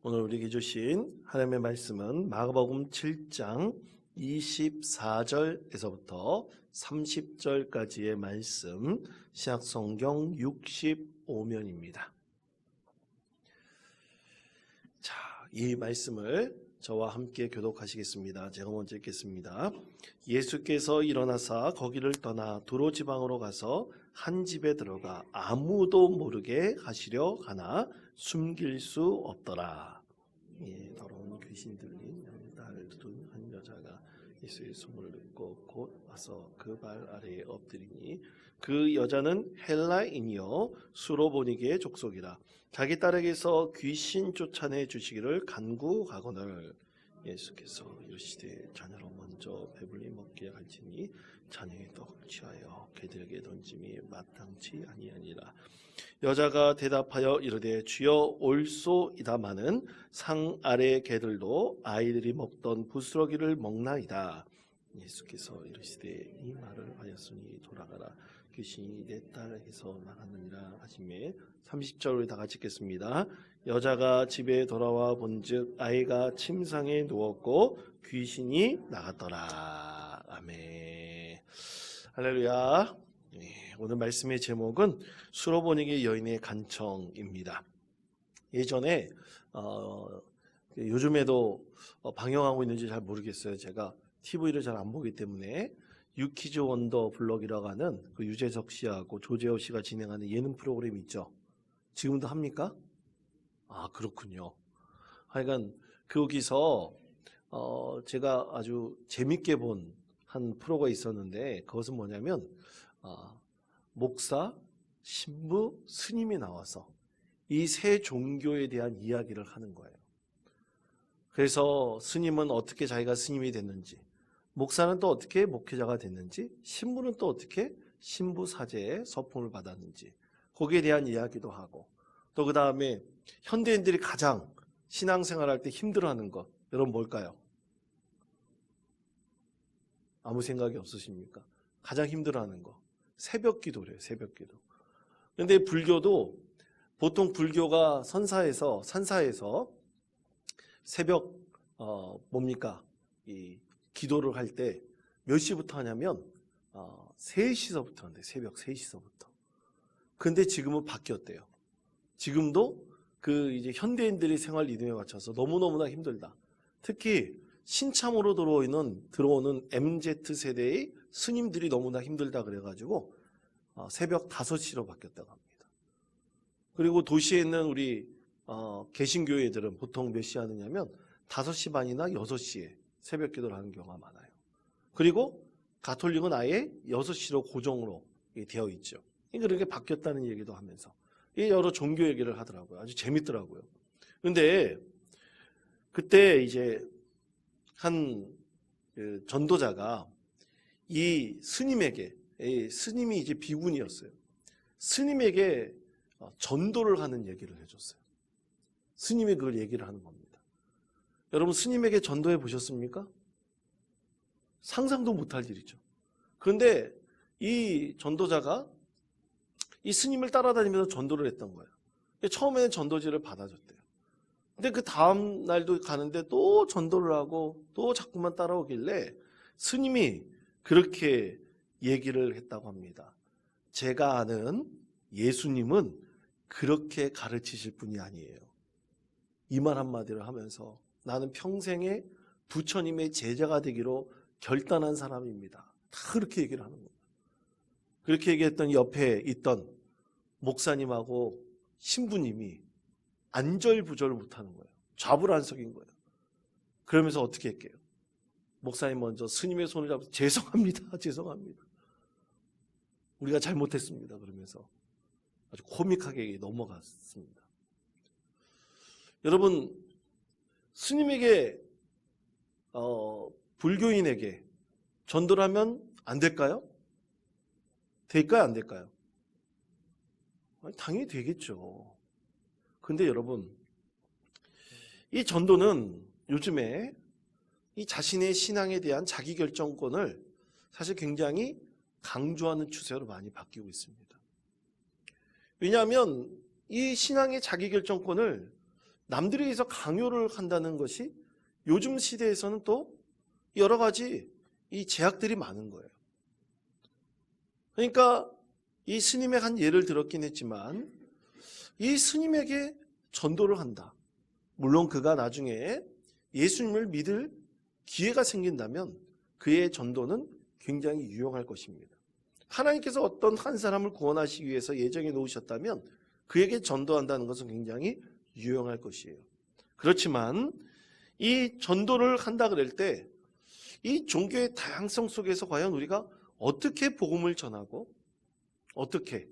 오늘 우리에게 주신 하나님의 말씀은 마가복음 7장 24절에서부터 30절까지의 말씀, 신약성경 65면입니다. 자, 이 말씀을 저와 함께 교독하시겠습니다. 제가 먼저 읽겠습니다. 예수께서 일어나사 거기를 떠나 두로 지방으로 가서 한 집에 들어가 아무도 모르게 하시려 하나 숨길 수 없더라. 더러운 귀신 들린 딸을 둔 한 여자가 예수의 손을 듣고 곧 와서 그 발 아래에 엎드리니 그 여자는 헬라인이요 수로보니게의 족속이라. 자기 딸에게서 귀신 쫓아내 주시기를 간구하거늘 예수께서 이르시되 자녀로 먼저 배불리 먹게 할지니 자녀의 떡을 취하여 개들에게 던짐이 마땅치 아니하니라. 여자가 대답하여 이르되 주여 올소이다마는 상 아래 개들도 아이들이 먹던 부스러기를 먹나이다. 예수께서 이르시되 이 말을 하였으니 돌아가라 귀신이 내 딸에게서 나갔느니라 하시매 30절을 다 같이 읽겠습니다. 여자가 집에 돌아와 본즉 아이가 침상에 누웠고 귀신이 나갔더라. 아멘. 할렐루야. 오늘 말씀의 제목은 수로보니게 여인의 간청입니다. 예전에 요즘에도 방영하고 있는지 잘 모르겠어요. 제가 TV를 잘 안 보기 때문에 유키즈 원더 블럭이라고 하는 그 유재석 씨하고 조재호 씨가 진행하는 예능 프로그램이 있죠. 지금도 합니까? 아, 그렇군요. 하여간 거기서 제가 아주 재밌게 본 한 프로가 있었는데 그것은 뭐냐면 목사, 신부, 스님이 나와서 이 세 종교에 대한 이야기를 하는 거예요. 그래서 스님은 어떻게 자기가 스님이 됐는지, 목사는 또 어떻게 목회자가 됐는지, 신부는 또 어떻게 신부 사제의 서품을 받았는지 거기에 대한 이야기도 하고, 또 그 다음에 현대인들이 가장 신앙생활할 때 힘들어하는 것, 여러분 뭘까요? 아무 생각이 없으십니까? 가장 힘들어하는 거 새벽 기도래요. 새벽 기도. 그런데 불교도 보통 불교가 산사에서 새벽 뭡니까? 이 기도를 할 때 몇 시부터 하냐면 3시서부터 하는데 새벽 3시서부터. 근데 지금은 바뀌었대요. 지금도 그 이제 현대인들의 생활 리듬에 맞춰서 너무너무나 힘들다. 특히 신참으로 들어오는 MZ 세대의 스님들이 너무나 힘들다 그래가지고 새벽 5시로 바뀌었다고 합니다. 그리고 도시에 있는 우리 개신교회들은 보통 몇 시에 하느냐면 5시 반이나 6시에 새벽 기도를 하는 경우가 많아요. 그리고 가톨릭은 아예 6시로 고정으로 되어 있죠. 그렇게 바뀌었다는 얘기도 하면서 여러 종교 얘기를 하더라고요. 아주 재밌더라고요. 그런데 그때 이제 한 전도자가 이 스님에게, 스님이 이제 비군이었어요. 스님에게 전도를 하는 얘기를 해줬어요. 스님이 그걸 얘기를 하는 겁니다. 여러분 스님에게 전도해 보셨습니까? 상상도 못할 일이죠. 그런데 이 전도자가 이 스님을 따라다니면서 전도를 했던 거예요. 처음에는 전도지를 받아줬대요. 근데 그 다음 날도 가는데 또 전도를 하고 또 자꾸만 따라오길래 스님이 그렇게 얘기를 했다고 합니다. 제가 아는 예수님은 그렇게 가르치실 분이 아니에요. 이 말 한마디를 하면서 나는 평생에 부처님의 제자가 되기로 결단한 사람입니다. 다 그렇게 얘기를 하는 거예요. 그렇게 얘기했던 옆에 있던 목사님하고 신부님이 안절부절 못하는 거예요. 좌불안석인 거예요. 그러면서 어떻게 할게요? 목사님 먼저 스님의 손을 잡아서 죄송합니다. 죄송합니다. 우리가 잘못했습니다. 그러면서 아주 코믹하게 넘어갔습니다. 여러분 스님에게 불교인에게 전도를 하면 안 될까요? 될까요? 안 될까요? 당연히 되겠죠. 근데 여러분 이 전도는 요즘에 이 자신의 신앙에 대한 자기결정권을 사실 굉장히 강조하는 추세로 많이 바뀌고 있습니다. 왜냐하면 이 신앙의 자기결정권을 남들에 의해서 강요를 한다는 것이 요즘 시대에서는 또 여러 가지 이 제약들이 많은 거예요. 그러니까 이 스님의 한 예를 들었긴 했지만 이 스님에게 전도를 한다. 물론 그가 나중에 예수님을 믿을 기회가 생긴다면 그의 전도는 굉장히 유용할 것입니다. 하나님께서 어떤 한 사람을 구원하시기 위해서 예정해 놓으셨다면 그에게 전도한다는 것은 굉장히 유용할 것이에요. 그렇지만 이 전도를 한다 그럴 때 이 종교의 다양성 속에서 과연 우리가 어떻게 복음을 전하고 어떻게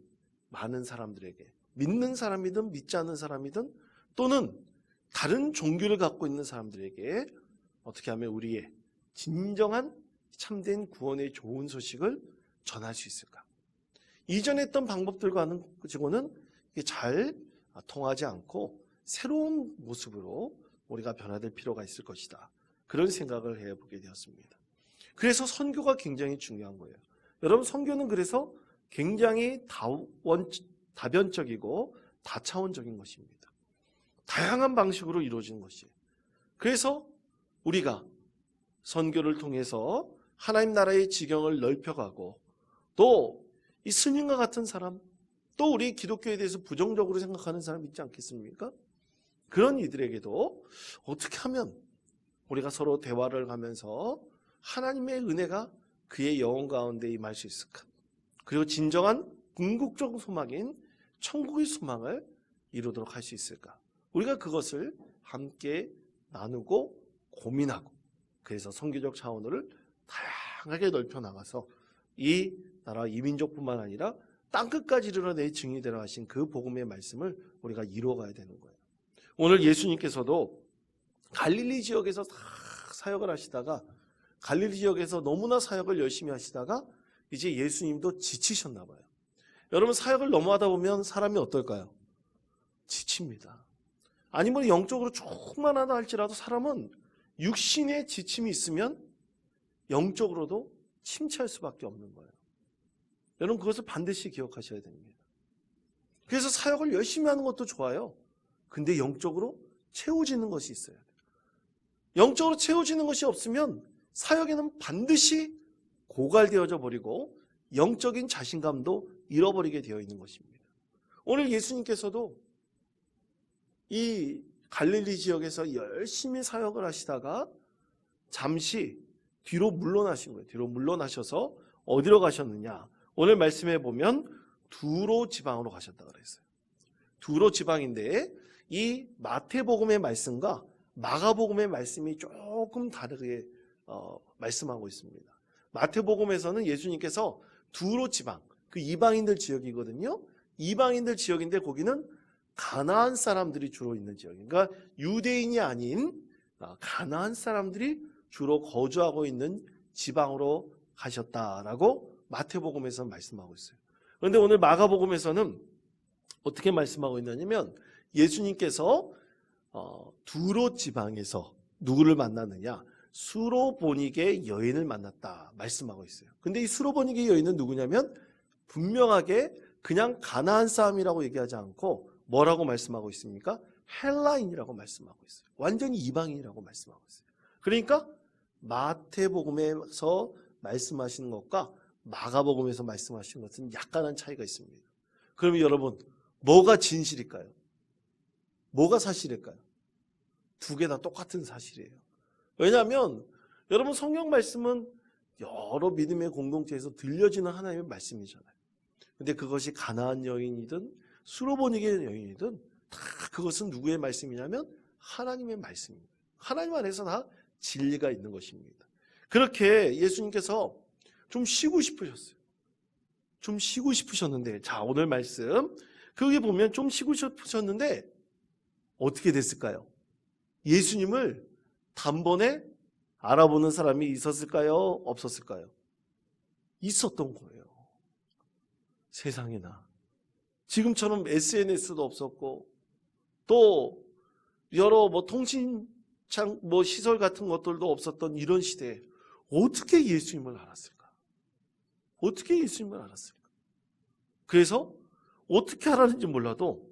많은 사람들에게 믿는 사람이든 믿지 않는 사람이든 또는 다른 종교를 갖고 있는 사람들에게 어떻게 하면 우리의 진정한 참된 구원의 좋은 소식을 전할 수 있을까? 이전에 했던 방법들과는 잘 통하지 않고 새로운 모습으로 우리가 변화될 필요가 있을 것이다. 그런 생각을 해보게 되었습니다. 그래서 선교가 굉장히 중요한 거예요. 여러분, 선교는 그래서 굉장히 다변적이고 다차원적인 것입니다. 다양한 방식으로 이루어지는 것이에요. 그래서 우리가 선교를 통해서 하나님 나라의 지경을 넓혀가고 또 이 스님과 같은 사람, 또 우리 기독교에 대해서 부정적으로 생각하는 사람 있지 않겠습니까? 그런 이들에게도 어떻게 하면 우리가 서로 대화를 하면서 하나님의 은혜가 그의 영혼 가운데 임할 수 있을까? 그리고 진정한 궁극적 소망인 천국의 소망을 이루도록 할 수 있을까? 우리가 그것을 함께 나누고 고민하고 그래서 선교적 차원을 다양하게 넓혀 나가서 이 나라 이민족뿐만 아니라 땅끝까지 이르러 내 증인이 되라 하신 그 복음의 말씀을 우리가 이루어가야 되는 거예요. 오늘 예수님께서도 갈릴리 지역에서 다 사역을 하시다가 갈릴리 지역에서 너무나 사역을 열심히 하시다가 이제 예수님도 지치셨나 봐요. 여러분, 사역을 너무 하다 보면 사람이 어떨까요? 지칩니다. 아니면 영적으로 충만하다 할지라도 사람은 육신의 지침이 있으면 영적으로도 침체할 수밖에 없는 거예요. 여러분, 그것을 반드시 기억하셔야 됩니다. 그래서 사역을 열심히 하는 것도 좋아요. 근데 영적으로 채워지는 것이 있어야 돼요. 영적으로 채워지는 것이 없으면 사역에는 반드시 고갈되어져 버리고 영적인 자신감도 잃어버리게 되어 있는 것입니다. 오늘 예수님께서도 이 갈릴리 지역에서 열심히 사역을 하시다가 잠시 뒤로 물러나신 거예요. 뒤로 물러나셔서 어디로 가셨느냐? 오늘 말씀해 보면 두로 지방으로 가셨다 그랬어요. 두로 지방인데 이 마태복음의 말씀과 마가복음의 말씀이 조금 다르게 말씀하고 있습니다. 마태복음에서는 예수님께서 두로 지방, 그 이방인들 지역이거든요. 이방인들 지역인데 거기는 가나안 사람들이 주로 있는 지역이에요. 그러니까 유대인이 아닌 가나안 사람들이 주로 거주하고 있는 지방으로 가셨다라고 마태복음에서 말씀하고 있어요. 그런데 오늘 마가복음에서는 어떻게 말씀하고 있냐면 예수님께서 두로 지방에서 누구를 만났느냐? 수로보니게 여인을 만났다 말씀하고 있어요. 근데 이 수로보니게 여인은 누구냐면 분명하게 그냥 가나안 사람이라고 얘기하지 않고 뭐라고 말씀하고 있습니까? 헬라인이라고 말씀하고 있어요. 완전히 이방인이라고 말씀하고 있어요. 그러니까 마태복음에서 말씀하시는 것과 마가복음에서 말씀하시는 것은 약간의 차이가 있습니다. 그러면 여러분, 뭐가 진실일까요? 뭐가 사실일까요? 두 개 다 똑같은 사실이에요. 왜냐하면 여러분, 성경 말씀은 여러 믿음의 공동체에서 들려지는 하나님의 말씀이잖아요. 근데 그것이 가나안 여인이든 수로보니게 여인이든 다 그것은 누구의 말씀이냐면 하나님의 말씀입니다. 하나님 안에서 다 진리가 있는 것입니다. 그렇게 예수님께서 좀 쉬고 싶으셨어요. 좀 쉬고 싶으셨는데, 자, 오늘 말씀 거기 보면 좀 쉬고 싶으셨는데 어떻게 됐을까요? 예수님을 단번에 알아보는 사람이 있었을까요? 없었을까요? 있었던 거예요. 세상에나. 지금처럼 SNS도 없었고 또 여러 통신창 시설 같은 것들도 없었던 이런 시대에 어떻게 예수님을 알았을까? 어떻게 예수님을 알았을까? 그래서 어떻게 알았는지 몰라도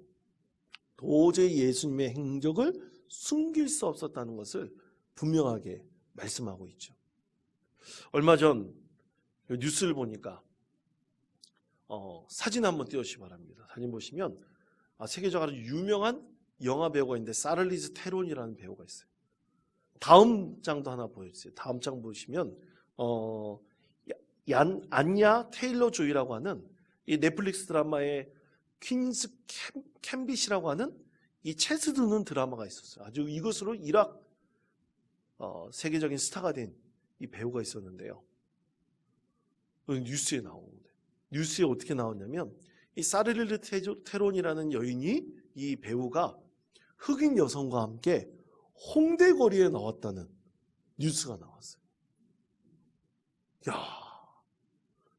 도저히 예수님의 행적을 숨길 수 없었다는 것을 분명하게 말씀하고 있죠. 얼마 전 뉴스를 보니까 사진 한번 띄워주시기 바랍니다. 사진 보시면 세계적으로 유명한 영화 배우가 있는데 사를리즈 테론이라는 배우가 있어요. 다음 장도 하나 보여주세요. 다음 장 보시면 안냐 테일러 조이라고 하는 이 넷플릭스 드라마의 퀸스 캠빗이라고 하는 이 체스 두는 드라마가 있었어요. 아주 이것으로 일학 세계적인 스타가 된 이 배우가 있었는데요. 뉴스에 나오는데 뉴스에 어떻게 나왔냐면 이 사르리르 테론이라는 여인이 이 배우가 흑인 여성과 함께 홍대 거리에 나왔다는 뉴스가 나왔어요. 야,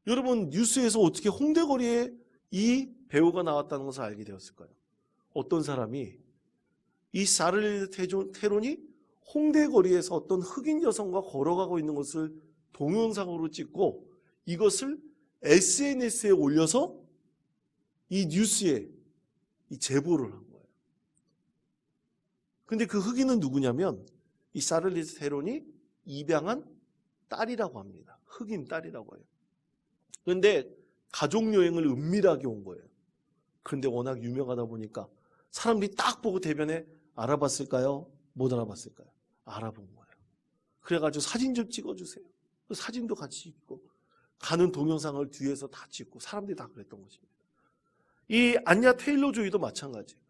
여러분 뉴스에서 어떻게 홍대 거리에 이 배우가 나왔다는 것을 알게 되었을까요? 어떤 사람이 이 사르리르 테론이 홍대 거리에서 어떤 흑인 여성과 걸어가고 있는 것을 동영상으로 찍고 이것을 SNS에 올려서 이 뉴스에 이 제보를 한 거예요. 근데 그 흑인은 누구냐면 이 사르리르 테론이 입양한 딸이라고 합니다. 흑인 딸이라고 해요. 그런데 가족여행을 은밀하게 온 거예요. 그런데 워낙 유명하다 보니까 사람들이 딱 보고 대변에 알아봤을까요? 못 알아봤을까요? 알아본 거예요. 그래가지고 사진 좀 찍어주세요. 사진도 같이 찍고 가는 동영상을 뒤에서 다 찍고 사람들이 다 그랬던 것입니다. 이 안냐 테일러 조이도 마찬가지예요.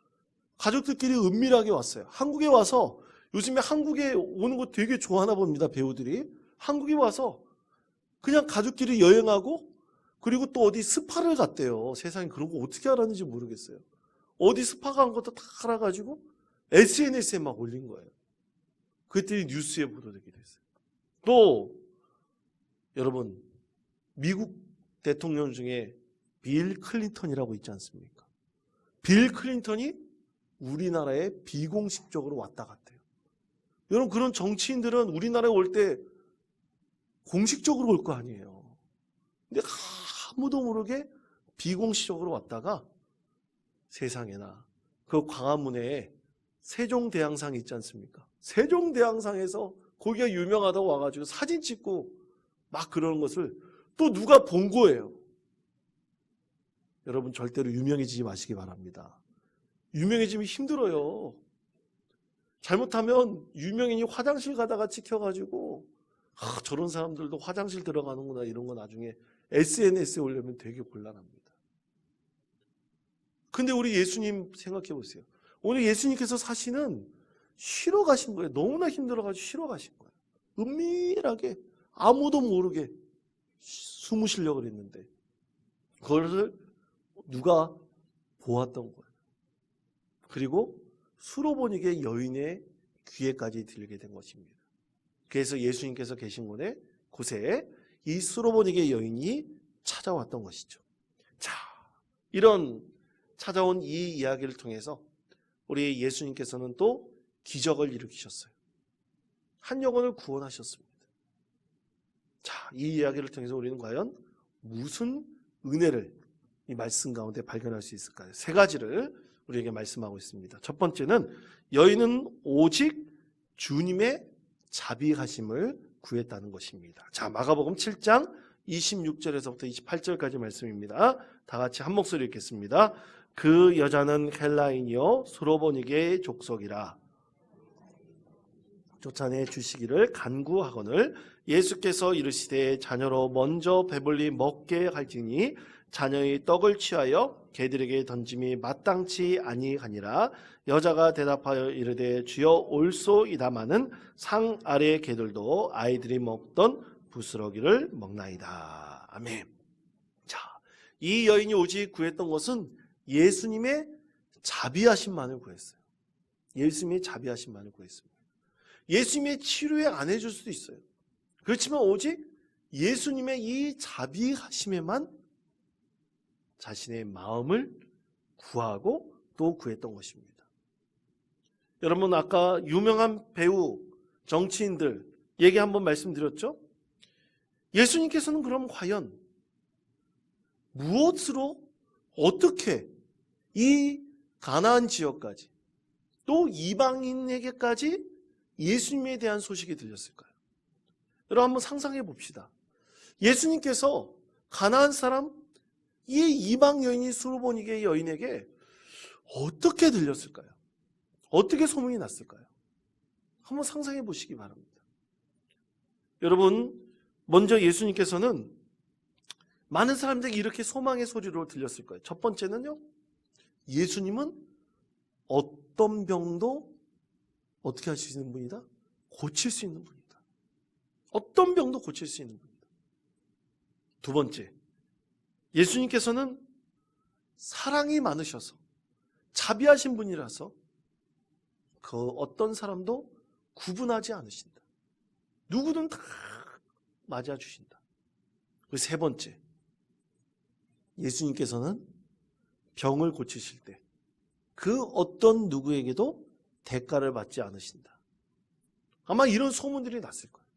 가족들끼리 은밀하게 왔어요. 한국에 와서 요즘에 한국에 오는 거 되게 좋아하나 봅니다. 배우들이. 한국에 와서 그냥 가족끼리 여행하고 그리고 또 어디 스파를 갔대요. 세상에 그런 거 어떻게 알았는지 모르겠어요. 어디 스파 간 것도 다 알아가지고 SNS에 막 올린 거예요. 그랬더니 뉴스에 보도되게 됐어요. 또 여러분 미국 대통령 중에 빌 클린턴이라고 있지 않습니까? 빌 클린턴이 우리나라에 비공식적으로 왔다 갔대요. 여러분 그런 정치인들은 우리나라에 올 때 공식적으로 올 거 아니에요. 근데 아무도 모르게 비공식적으로 왔다가 세상에나 그 광화문에 세종대왕상이 있지 않습니까? 세종대왕상에서 거기가 유명하다고 와가지고 사진 찍고 막 그러는 것을 또 누가 본 거예요. 여러분 절대로 유명해지지 마시기 바랍니다. 유명해지면 힘들어요. 잘못하면 유명인이 화장실 가다가 찍혀가지고 저런 사람들도 화장실 들어가는구나 이런 거 나중에 SNS에 올리면 되게 곤란합니다. 근데 우리 예수님 생각해 보세요. 오늘 예수님께서 사실은 쉬러 가신 거예요. 너무나 힘들어가지고 쉬러 가신 거예요. 은밀하게 아무도 모르게 숨을 쉬려고 그랬는데 그것을 누가 보았던 거예요. 그리고 수로보니게 여인의 귀에까지 들리게 된 것입니다. 그래서 예수님께서 계신 곳에 이 수로보니게 여인이 찾아왔던 것이죠. 자, 이런 찾아온 이 이야기를 통해서 우리 예수님께서는 또 기적을 일으키셨어요. 한 영혼을 구원하셨습니다. 자, 이 이야기를 통해서 우리는 과연 무슨 은혜를 이 말씀 가운데 발견할 수 있을까요? 세 가지를 우리에게 말씀하고 있습니다. 첫 번째는 여인은 오직 주님의 자비하심을 구했다는 것입니다. 자, 마가복음 7장 26절에서부터 28절까지 말씀입니다. 다 같이 한 목소리 읽겠습니다. 그 여자는 헬라인이요 수로보니게의 족속이라 쫓아내 주시기를 간구하거늘 예수께서 이르시되 자녀로 먼저 배불리 먹게 할지니 자녀의 떡을 취하여 개들에게 던짐이 마땅치 아니하니라. 여자가 대답하여 이르되 주여 올소이다마는 상 아래 개들도 아이들이 먹던 부스러기를 먹나이다. 아멘. 자, 이 여인이 오직 구했던 것은 예수님의 자비하심만을 구했어요. 예수님의 자비하심만을 구했습니다. 예수님의 치료에 안 해줄 수도 있어요. 그렇지만 오직 예수님의 이 자비하심에만 자신의 마음을 구하고 또 구했던 것입니다. 여러분 아까 유명한 배우, 정치인들 얘기 한번 말씀드렸죠? 예수님께서는 그럼 과연 무엇으로 어떻게 이 가나안 지역까지 또 이방인에게까지 예수님에 대한 소식이 들렸을까요? 여러분 한번 상상해 봅시다. 예수님께서 가나안 사람 이 이방 여인인 수르보니게 여인에게 어떻게 들렸을까요? 어떻게 소문이 났을까요? 한번 상상해 보시기 바랍니다. 여러분, 먼저 예수님께서는 많은 사람들에게 이렇게 소망의 소리로 들렸을 거예요. 첫 번째는요, 예수님은 어떤 병도 어떻게 할 수 있는 분이다? 고칠 수 있는 분이다. 어떤 병도 고칠 수 있는 분이다. 두 번째, 예수님께서는 사랑이 많으셔서 자비하신 분이라서 그 어떤 사람도 구분하지 않으신다. 누구든 다 맞아주신다. 그 세 번째, 예수님께서는 병을 고치실 때 그 어떤 누구에게도 대가를 받지 않으신다. 아마 이런 소문들이 났을 거예요.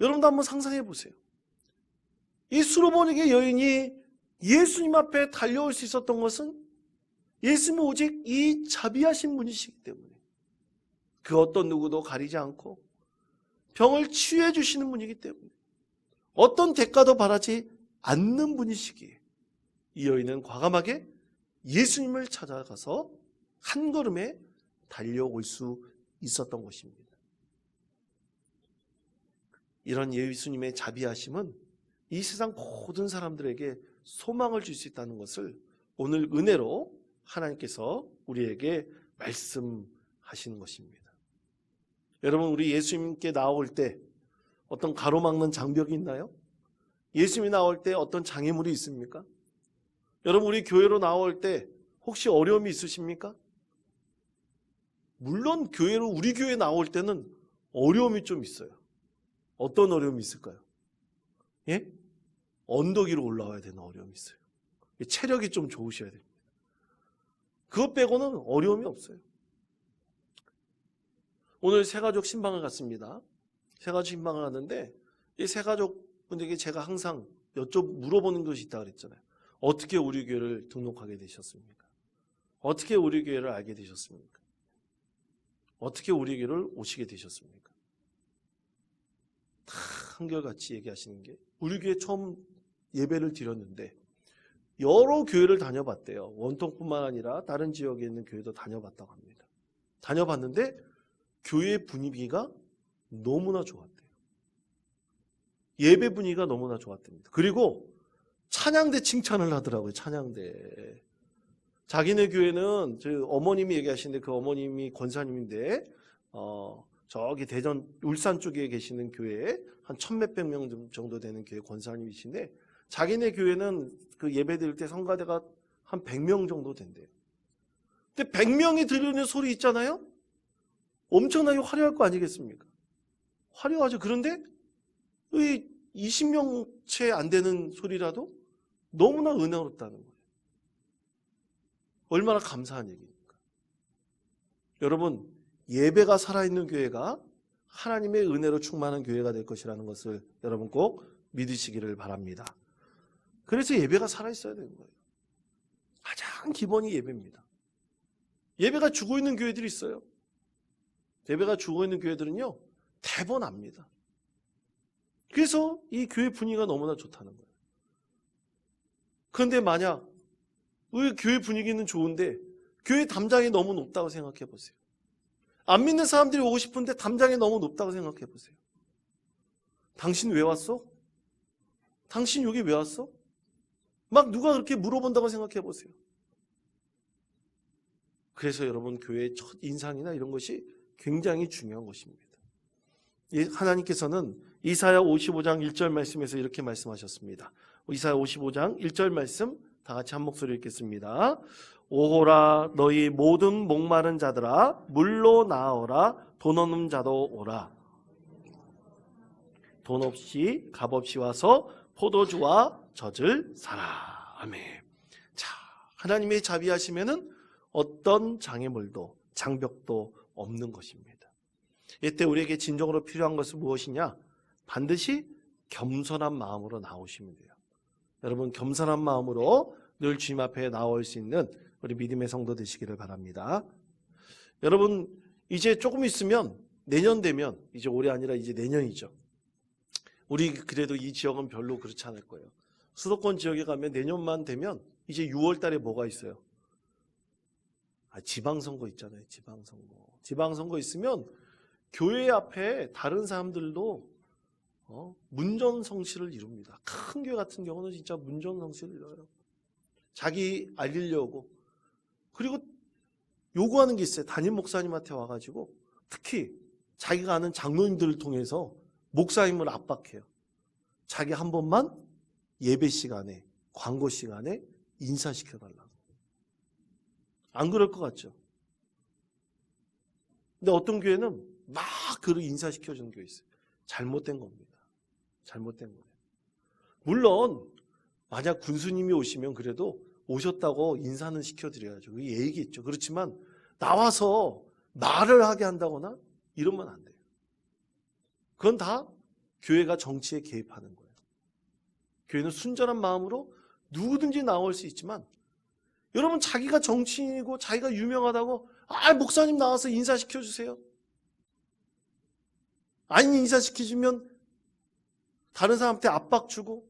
여러분도 한번 상상해 보세요. 이 수르보니게 여인이 예수님 앞에 달려올 수 있었던 것은 예수님은 오직 이 자비하신 분이시기 때문에 그 어떤 누구도 가리지 않고 병을 치유해 주시는 분이기 때문에 어떤 대가도 바라지 않는 분이시기에 이 여인은 과감하게 예수님을 찾아가서 한 걸음에 달려올 수 있었던 것입니다. 이런 예수님의 자비하심은 이 세상 모든 사람들에게 소망을 줄 수 있다는 것을 오늘 은혜로 하나님께서 우리에게 말씀하시는 것입니다. 여러분, 우리 예수님께 나올 때 어떤 가로막는 장벽이 있나요? 예수님이 나올 때 어떤 장애물이 있습니까? 여러분, 우리 교회로 나올 때 혹시 어려움이 있으십니까? 물론 교회로 우리 교회 나올 때는 어려움이 좀 있어요. 어떤 어려움이 있을까요? 예? 언덕 위로 올라와야 되는 어려움이 있어요. 체력이 좀 좋으셔야 됩니다. 그것 빼고는 어려움이 없어요. 오늘 새가족 신방을 갔습니다. 새가족 신방을 하는데 이 새가족 분들에게 제가 항상 물어보는 것이 있다고 그랬잖아요. 어떻게 우리 교회를 등록하게 되셨습니까? 어떻게 우리 교회를 알게 되셨습니까? 어떻게 우리 교회를 오시게 되셨습니까? 다 한결같이 얘기하시는 게 우리 교회 처음 예배를 드렸는데 여러 교회를 다녀봤대요. 원통뿐만 아니라 다른 지역에 있는 교회도 다녀봤다고 합니다. 다녀봤는데 교회 분위기가 너무나 좋았대요. 예배 분위기가 너무나 좋았답니다. 그리고 찬양대 칭찬을 하더라고요. 찬양대. 자기네 교회는 어머님이 얘기하시는데 그 어머님이 권사님인데 저기 대전 울산 쪽에 계시는 교회에 한 1,000몇백 명 정도 되는 교회 권사님이신데 자기네 교회는 그 예배 드릴 때 성가대가 한 100명 정도 된대요. 근데 100명이 들리는 소리 있잖아요. 엄청나게 화려할 거 아니겠습니까? 화려하죠. 그런데 이 20명 채 안 되는 소리라도 너무나 은혜롭다는 거예요. 얼마나 감사한 얘기입니까? 여러분, 예배가 살아있는 교회가 하나님의 은혜로 충만한 교회가 될 것이라는 것을 여러분 꼭 믿으시기를 바랍니다. 그래서 예배가 살아있어야 되는 거예요. 가장 기본이 예배입니다. 예배가 죽어있는 교회들이 있어요. 예배가 죽어있는 교회들은요, 대번합니다. 그래서 이 교회 분위기가 너무나 좋다는 거예요. 그런데 만약 우리 교회 분위기는 좋은데 교회 담장이 너무 높다고 생각해 보세요. 안 믿는 사람들이 오고 싶은데 담장이 너무 높다고 생각해 보세요. 당신 왜 왔어? 당신 여기 왜 왔어? 막 누가 그렇게 물어본다고 생각해 보세요. 그래서 여러분, 교회의 첫 인상이나 이런 것이 굉장히 중요한 것입니다. 하나님께서는 이사야 55장 1절 말씀에서 이렇게 말씀하셨습니다. 이사야 55장 1절 말씀 다 같이 한 목소리 읽겠습니다. 오호라 너희 모든 목마른 자들아 물로 나오라 돈 없는 자도 오라. 돈 없이 값 없이 와서 포도주와 젖을 사라. 아멘. 자, 하나님의 자비하시면은 어떤 장애물도 장벽도 없는 것입니다. 이때 우리에게 진정으로 필요한 것은 무엇이냐? 반드시 겸손한 마음으로 나오시면 돼요. 여러분, 겸손한 마음으로 늘 주님 앞에 나올 수 있는 우리 믿음의 성도 되시기를 바랍니다. 여러분, 이제 조금 있으면 내년 되면, 이제 올해 아니라 이제 내년이죠. 우리 그래도 이 지역은 별로 그렇지 않을 거예요. 수도권 지역에 가면 내년만 되면 이제 6월 달에 뭐가 있어요? 지방선거 있잖아요. 지방선거 있으면 교회 앞에 다른 사람들도 문전성시를 이룹니다. 큰 교회 같은 경우는 진짜 문전성시를 이뤄요. 자기 알리려고. 그리고 요구하는 게 있어요. 담임 목사님한테 와가지고 특히 자기가 아는 장로님들을 통해서 목사님을 압박해요. 자기 한 번만 예배 시간에, 광고 시간에 인사시켜달라고. 안 그럴 것 같죠? 근데 어떤 교회는 막 그를 인사시켜주는 교회 있어요. 잘못된 겁니다. 잘못된 거예요. 물론 만약 군수님이 오시면 그래도 오셨다고 인사는 시켜드려야죠. 그게 예의겠죠. 그렇지만 나와서 말을 하게 한다거나 이러면 안 돼요. 그건 다 교회가 정치에 개입하는 거예요. 교회는 순전한 마음으로 누구든지 나올 수 있지만 여러분 자기가 정치인이고 자기가 유명하다고 목사님 나와서 인사시켜주세요. 아니 인사시켜주면 다른 사람한테 압박 주고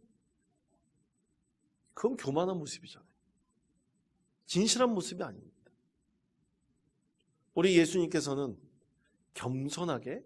그건 교만한 모습이잖아요. 진실한 모습이 아닙니다. 우리 예수님께서는 겸손하게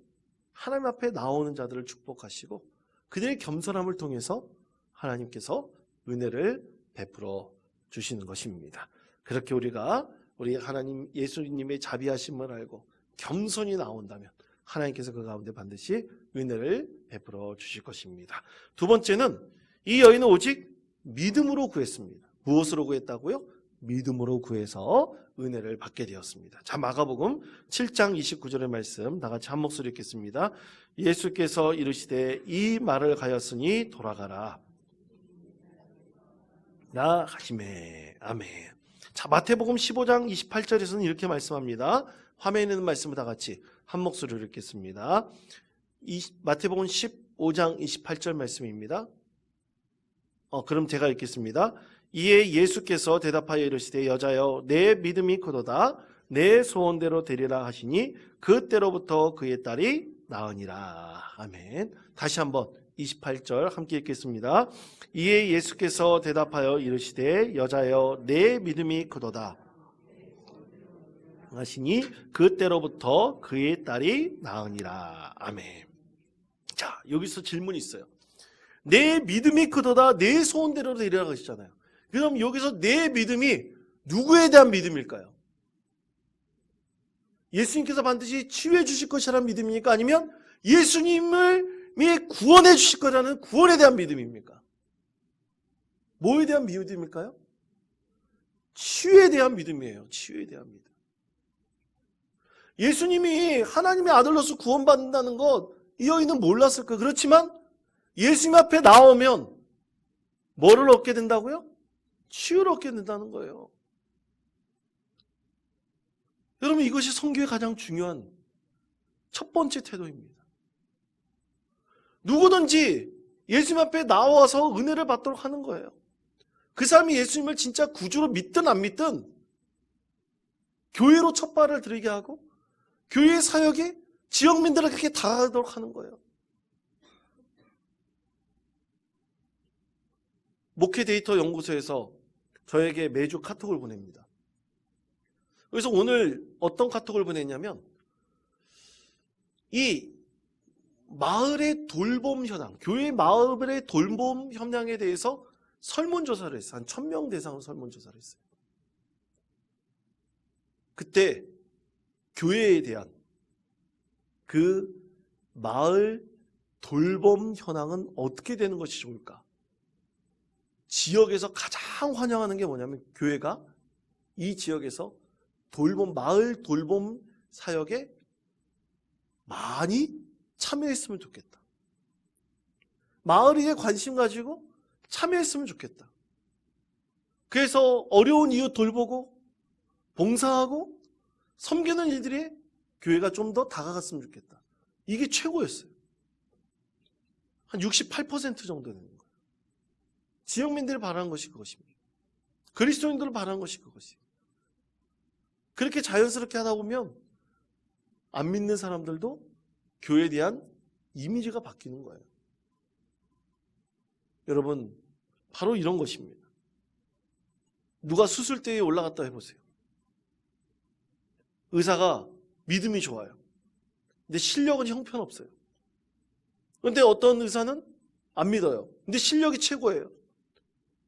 하나님 앞에 나오는 자들을 축복하시고 그들의 겸손함을 통해서 하나님께서 은혜를 베풀어 주시는 것입니다. 그렇게 우리가 우리 하나님 예수님의 자비하심을 알고 겸손히 나온다면 하나님께서 그 가운데 반드시 은혜를 베풀어 주실 것입니다. 두 번째는 이 여인은 오직 믿음으로 구했습니다. 무엇으로 구했다고요? 믿음으로 구해서 은혜를 받게 되었습니다. 자, 마가복음 7장 29절의 말씀 다 같이 한 목소리 읽겠습니다. 예수께서 이르시되 이 말을 가였으니 돌아가라 나 하시매. 아멘. 자, 마태복음 15장 28절에서는 이렇게 말씀합니다. 화면에 있는 말씀을 다 같이 한 목소리로 읽겠습니다. 마태복음 15장 28절 말씀입니다. 그럼 제가 읽겠습니다. 이에 예수께서 대답하여 이르시되 여자여 내 믿음이 크도다 내 소원대로 되리라 하시니 그때로부터 그의 딸이 나으니라. 아멘. 다시 한번 28절 함께 읽겠습니다. 이에 예수께서 대답하여 이르시되 여자여 내 믿음이 크도다 하시니 그때로부터 그의 딸이 나으니라. 아멘. 자, 여기서 질문이 있어요. 내 믿음이 크도다 내 소원대로 되리라 하시잖아요. 그럼 여기서 내 믿음이 누구에 대한 믿음일까요? 예수님께서 반드시 치유해 주실 것이라는 믿음입니까? 아니면 예수님을 구원해 주실 거라는 구원에 대한 믿음입니까? 뭐에 대한 믿음일까요? 치유에 대한 믿음이에요. 치유에 대한 믿음. 예수님이 하나님의 아들로서 구원받는다는 것 이 여인은 몰랐을 거예요. 그렇지만 예수님 앞에 나오면 뭐를 얻게 된다고요? 치유를 얻게 된다는 거예요. 여러분 이것이 선교의 가장 중요한 첫 번째 태도입니다. 누구든지 예수님 앞에 나와서 은혜를 받도록 하는 거예요. 그 사람이 예수님을 진짜 구주로 믿든 안 믿든 교회로 첫 발을 들이게 하고 교회의 사역에 지역민들에게 다가가도록 하는 거예요. 목회 데이터 연구소에서 저에게 매주 카톡을 보냅니다. 그래서 오늘 어떤 카톡을 보냈냐면 이 마을의 돌봄 현황, 교회 마을의 돌봄 현황에 대해서 설문조사를 했어요. 한 1000명 대상으로 설문조사를 했어요. 그때 교회에 대한 그 마을 돌봄 현황은 어떻게 되는 것이 좋을까? 지역에서 가장 환영하는 게 뭐냐면 교회가 이 지역에서 마을 돌봄 사역에 많이 참여했으면 좋겠다. 마을에 관심 가지고 참여했으면 좋겠다. 그래서 어려운 이웃 돌보고 봉사하고 섬기는 일들이 교회가 좀 더 다가갔으면 좋겠다. 이게 최고였어요. 한 68% 정도 되는 거예요. 지역민들이 바라는 것이 그것입니다. 그리스도인들을 바라는 것이 그것이에요. 그렇게 자연스럽게 하다 보면 안 믿는 사람들도 교회에 대한 이미지가 바뀌는 거예요. 여러분, 바로 이런 것입니다. 누가 수술대에 올라갔다 해보세요. 의사가 믿음이 좋아요. 근데 실력은 형편없어요. 그런데 어떤 의사는 안 믿어요. 근데 실력이 최고예요.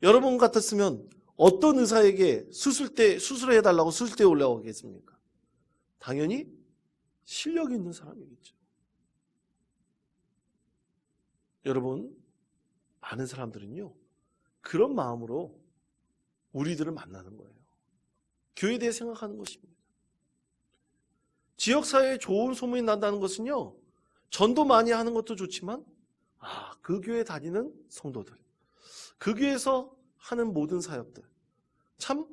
여러분 같았으면 어떤 의사에게 수술을 해달라고 수술대에 올라가겠습니까? 당연히 실력이 있는 사람이겠죠. 여러분, 많은 사람들은요, 그런 마음으로 우리들을 만나는 거예요. 교회에 대해 생각하는 것입니다. 지역사회에 좋은 소문이 난다는 것은요, 전도 많이 하는 것도 좋지만, 그 교회 다니는 성도들, 그 교회에서 하는 모든 사역들, 참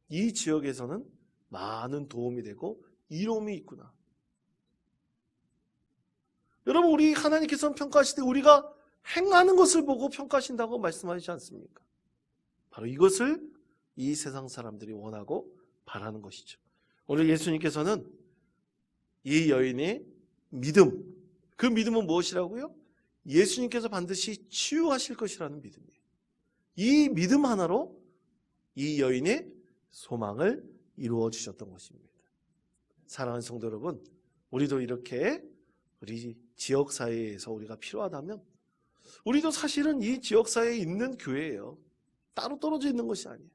이 지역에서는 많은 도움이 되고 이로움이 있구나. 여러분, 우리 하나님께서는 평가하실 때 우리가 행하는 것을 보고 평가하신다고 말씀하시지 않습니까? 바로 이것을 이 세상 사람들이 원하고 바라는 것이죠. 오늘 예수님께서는 이 여인의 믿음, 그 믿음은 무엇이라고요? 예수님께서 반드시 치유하실 것이라는 믿음이에요. 이 믿음 하나로 이 여인의 소망을 이루어 주셨던 것입니다. 사랑하는 성도 여러분, 우리도 이렇게 우리 지역사회에서 우리가 필요하다면 우리도 사실은 이 지역사회에 있는 교회예요. 따로 떨어져 있는 것이 아니에요.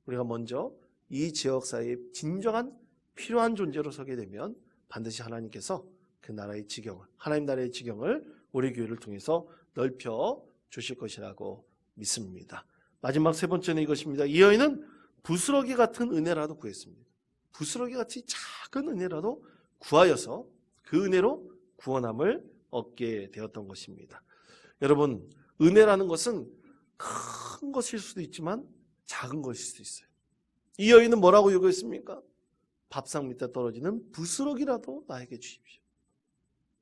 우리가 먼저 이 지역사회에 진정한 필요한 존재로 서게 되면 반드시 하나님께서 그 나라의 지경을, 하나님 나라의 지경을 우리 교회를 통해서 넓혀 주실 것이라고 믿습니다. 마지막 세 번째는 이것입니다. 이 여인은 부스러기 같은 은혜라도 구했습니다. 부스러기 같이 작은 은혜라도 구하여서 그 은혜로 구원함을 얻게 되었던 것입니다. 여러분, 은혜라는 것은 큰 것일 수도 있지만 작은 것일 수도 있어요. 이 여인은 뭐라고 요구했습니까? 밥상 밑에 떨어지는 부스러기라도 나에게 주십시오.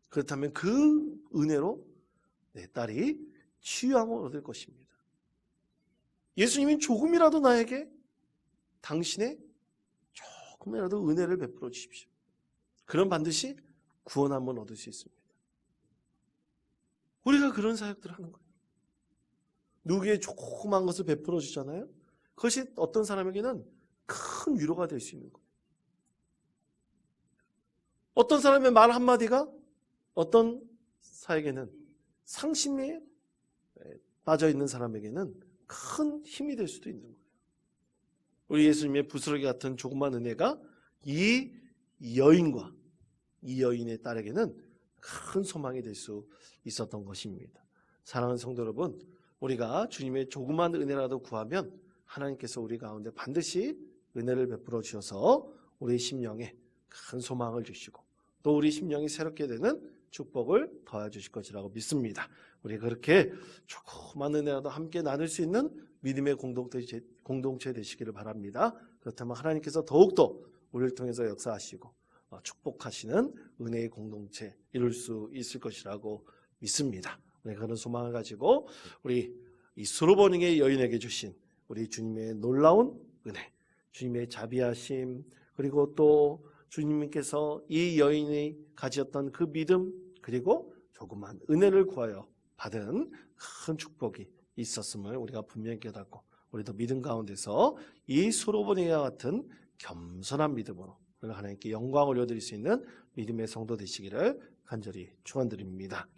그렇다면 그 은혜로 내 딸이 치유함을 얻을 것입니다. 예수님이 조금이라도 나에게 당신의 조금이라도 은혜를 베풀어 주십시오. 그럼 반드시 구원함을 얻을 수 있습니다. 우리가 그런 사역들을 하는 거예요. 누구에게 조그만 것을 베풀어 주잖아요. 그것이 어떤 사람에게는 큰 위로가 될 수 있는 거예요. 어떤 사람의 말 한마디가 어떤 사에게는 상심에 빠져 있는 사람에게는 큰 힘이 될 수도 있는 거예요. 우리 예수님의 부스러기 같은 조그만 은혜가 이 여인과 이 여인의 딸에게는 큰 소망이 될 수 있었던 것입니다. 사랑하는 성도 여러분, 우리가 주님의 조그만 은혜라도 구하면 하나님께서 우리 가운데 반드시 은혜를 베풀어 주셔서 우리 심령에 큰 소망을 주시고 또 우리 심령이 새롭게 되는 축복을 더해 주실 것이라고 믿습니다. 우리 그렇게 조그만 은혜라도 함께 나눌 수 있는 믿음의 공동체 되시기를 바랍니다. 그렇다면 하나님께서 더욱더 우리를 통해서 역사하시고 축복하시는 은혜의 공동체 이룰 수 있을 것이라고 믿습니다. 우리 그런 소망을 가지고 우리 이 수로버닝의 여인에게 주신 우리 주님의 놀라운 은혜, 주님의 자비하심, 그리고 또 주님께서 이 여인이 가졌던 그 믿음, 그리고 조그만 은혜를 구하여 받은 큰 축복이 있었음을 우리가 분명히 깨닫고 우리도 믿음 가운데서 이 수로보니와 같은 겸손한 믿음으로 하나님께 영광을 올려드릴 수 있는 믿음의 성도 되시기를 간절히 축원드립니다.